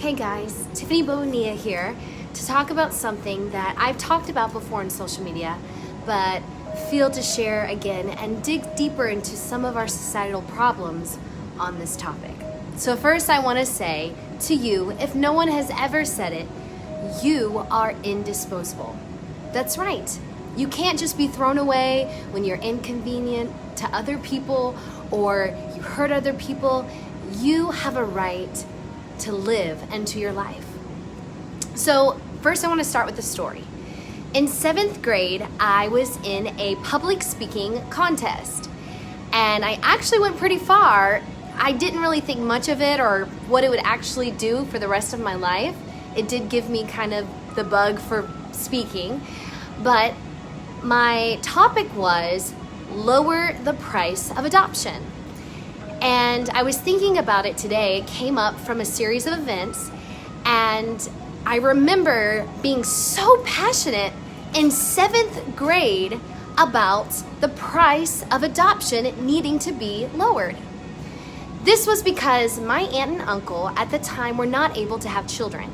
Hey guys, Tiffany Bonilla here to talk about something that I've talked about before on social media, but feel to share again and dig deeper into some of our societal problems on this topic. So first I want to say to you, if no one has ever said it, you are indisposable. That's right. You can't just be thrown away when you're inconvenient to other people or you hurt other people. You have a right to live and to your life. So first I want to start with a story. In 7th grade, I was in a public speaking contest and I actually went pretty far. I didn't really think much of it or what it would actually do for the rest of my life. It did give me kind of the bug for speaking, but my topic was lower the price of adoption. And I was thinking about it today. It came up from a series of events, and I remember being so passionate in 7th grade about the price of adoption needing to be lowered. This was because my aunt and uncle at the time were not able to have children,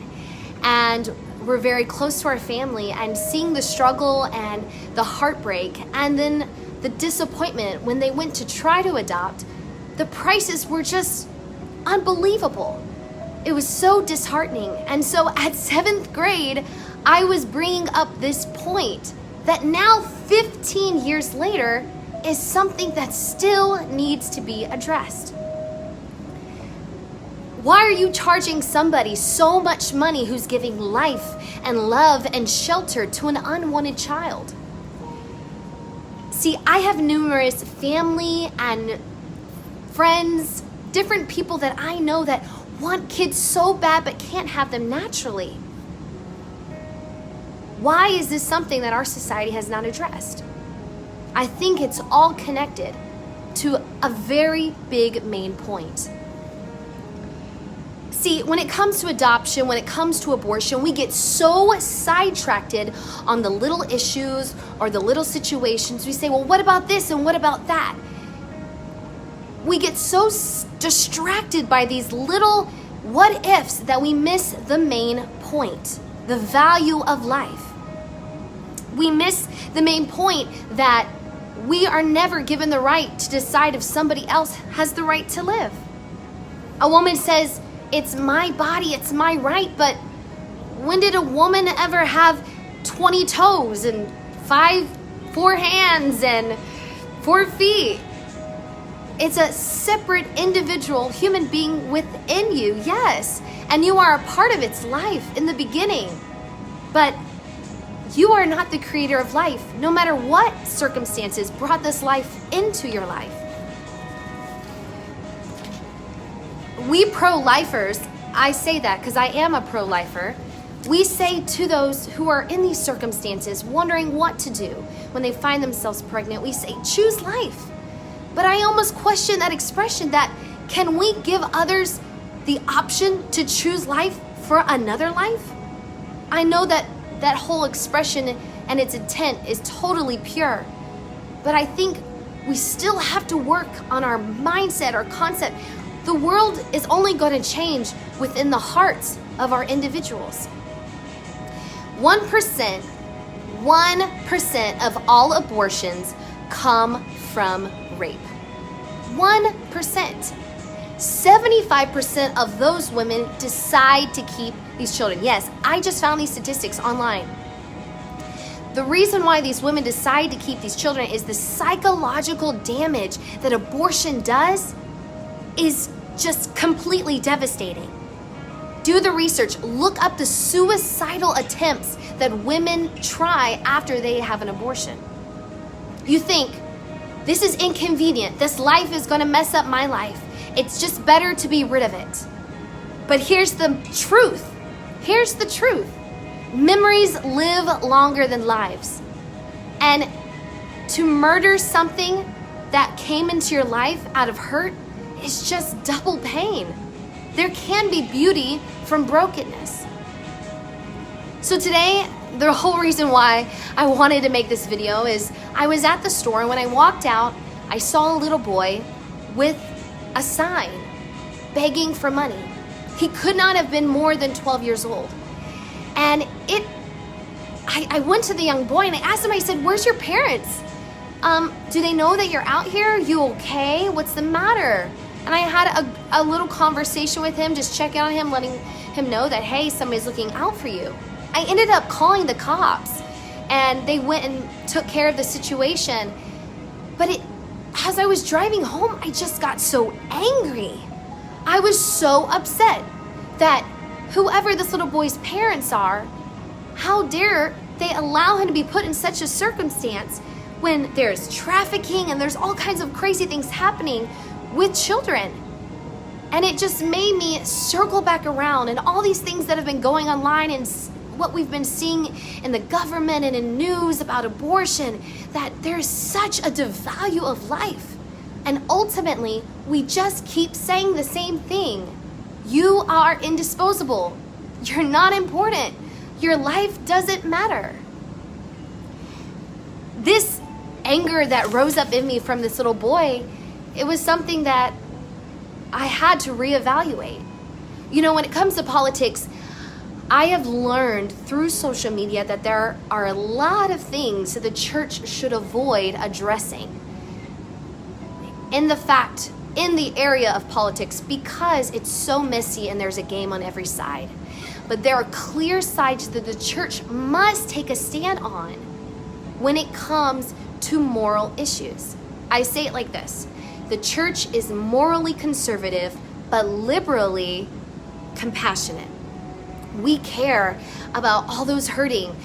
and were very close to our family, and seeing the struggle and the heartbreak and then the disappointment when they went to try to adopt, the prices were just unbelievable. It was so disheartening. And so at 7th grade, I was bringing up this point that now 15 years later is something that still needs to be addressed. Why are you charging somebody so much money who's giving life and love and shelter to an unwanted child? See, I have numerous family and friends, different people that I know that want kids so bad but can't have them naturally. Why is this something that our society has not addressed? I think it's all connected to a very big main point. See, when it comes to adoption, when it comes to abortion, we get so sidetracked on the little issues or the little situations. We say, well, what about this and what about that? We get so distracted by these little what ifs that we miss the main point, the value of life. We miss the main point that we are never given the right to decide if somebody else has the right to live. A woman says, it's my body, it's my right, but when did a woman ever have 20 toes and 4 hands and 4 feet? It's a separate individual human being within you, yes, and you are a part of its life in the beginning, but you are not the creator of life, no matter what circumstances brought this life into your life. We pro-lifers, I say that because I am a pro-lifer, we say to those who are in these circumstances wondering what to do when they find themselves pregnant, we say, choose life. But I almost question that expression that can we give others the option to choose life for another life? I know that that whole expression and its intent is totally pure, but I think we still have to work on our mindset, our concept. The world is only going to change within the hearts of our individuals. 1% of all abortions come from rape. 1%. 75% of those women decide to keep these children. Yes, I just found these statistics online. The reason why these women decide to keep these children is the psychological damage that abortion does is just completely devastating. Do the research, look up the suicidal attempts that women try after they have an abortion. You think, this is inconvenient, this life is gonna mess up my life. It's just better to be rid of it. But here's the truth. Here's the truth. Memories live longer than lives. And to murder something that came into your life out of hurt is just double pain. There can be beauty from brokenness. So today, the whole reason why I wanted to make this video is I was at the store, and when I walked out, I saw a little boy with a sign begging for money. He could not have been more than 12 years old. And I went to the young boy and I asked him, I said, where's your parents? Do they know that you're out here? You okay? What's the matter? And I had a little conversation with him, just checking on him, letting him know that, hey, somebody's looking out for you. I ended up calling the cops and they went and took care of the situation. But as I was driving home, I just got so angry. I was so upset that whoever this little boy's parents are, how dare they allow him to be put in such a circumstance when there's trafficking and there's all kinds of crazy things happening with children. And it just made me circle back around and all these things that have been going online and what we've been seeing in the government and in news about abortion, that there's such a devalue of life. And ultimately, we just keep saying the same thing. You are indisposable. You're not important. Your life doesn't matter. This anger that rose up in me from this little boy, it was something that I had to reevaluate. You know, when it comes to politics, I have learned through social media that there are a lot of things that the church should avoid addressing in the area of politics, because it's so messy and there's a game on every side. But there are clear sides that the church must take a stand on when it comes to moral issues. I say it like this: the church is morally conservative, but liberally compassionate. We care about all those hurting.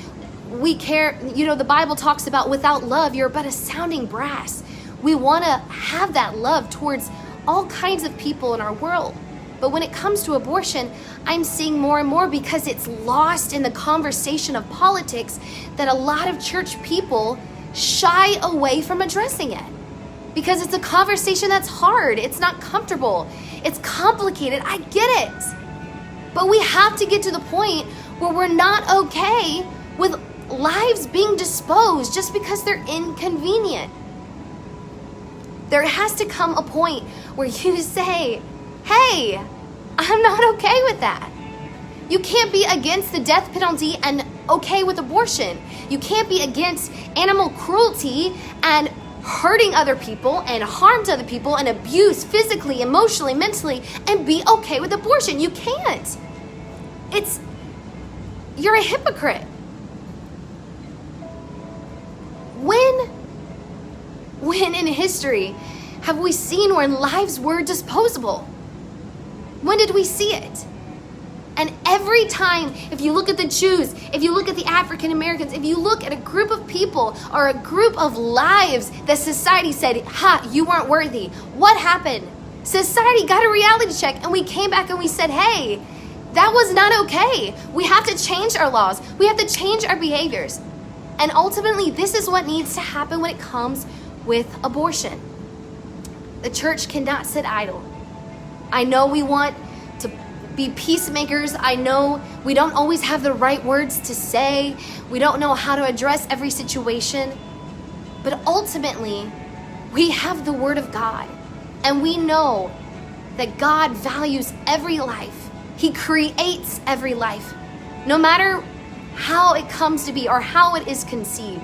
We care, you know, the Bible talks about without love, you're but a sounding brass. We want to have that love towards all kinds of people in our world. But when it comes to abortion, I'm seeing more and more, because it's lost in the conversation of politics, that a lot of church people shy away from addressing it. Because it's a conversation that's hard. It's not comfortable. It's complicated. I get it. But we have to get to the point where we're not okay with lives being disposed just because they're inconvenient. There has to come a point where you say, hey, I'm not okay with that. You can't be against the death penalty and okay with abortion. You can't be against animal cruelty and hurting other people and harm to other people and abuse physically, emotionally, mentally, and be okay with abortion. You can't. You're a hypocrite. When in history have we seen when lives were disposable? When did we see it? And every time, if you look at the Jews, if you look at the African Americans, if you look at a group of people or a group of lives that society said, you weren't worthy, what happened? Society got a reality check and we came back and we said, hey, that was not okay. We have to change our laws. We have to change our behaviors. And ultimately, this is what needs to happen when it comes with abortion. The church cannot sit idle. I know we want to be peacemakers. I know we don't always have the right words to say. We don't know how to address every situation. But ultimately, we have the Word of God. And we know that God values every life. He creates every life. No matter how it comes to be or how it is conceived,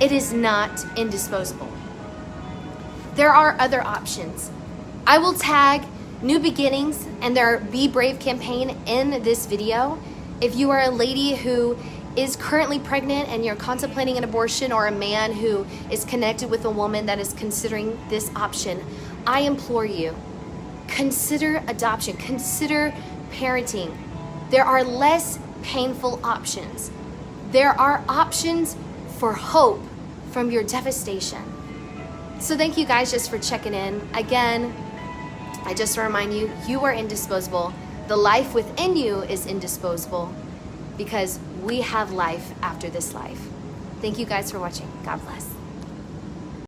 it is not indisposable. There are other options. I will tag New Beginnings and their Be Brave campaign in this video. If you are a lady who is currently pregnant and you're contemplating an abortion, or a man who is connected with a woman that is considering this option, I implore you, consider adoption, consider parenting. There are less painful options. There are options for hope from your devastation. So thank you guys just for checking in. Again, I just remind you, you are indisposable. The life within you is indisposable, because we have life after this life. Thank you guys for watching. God bless.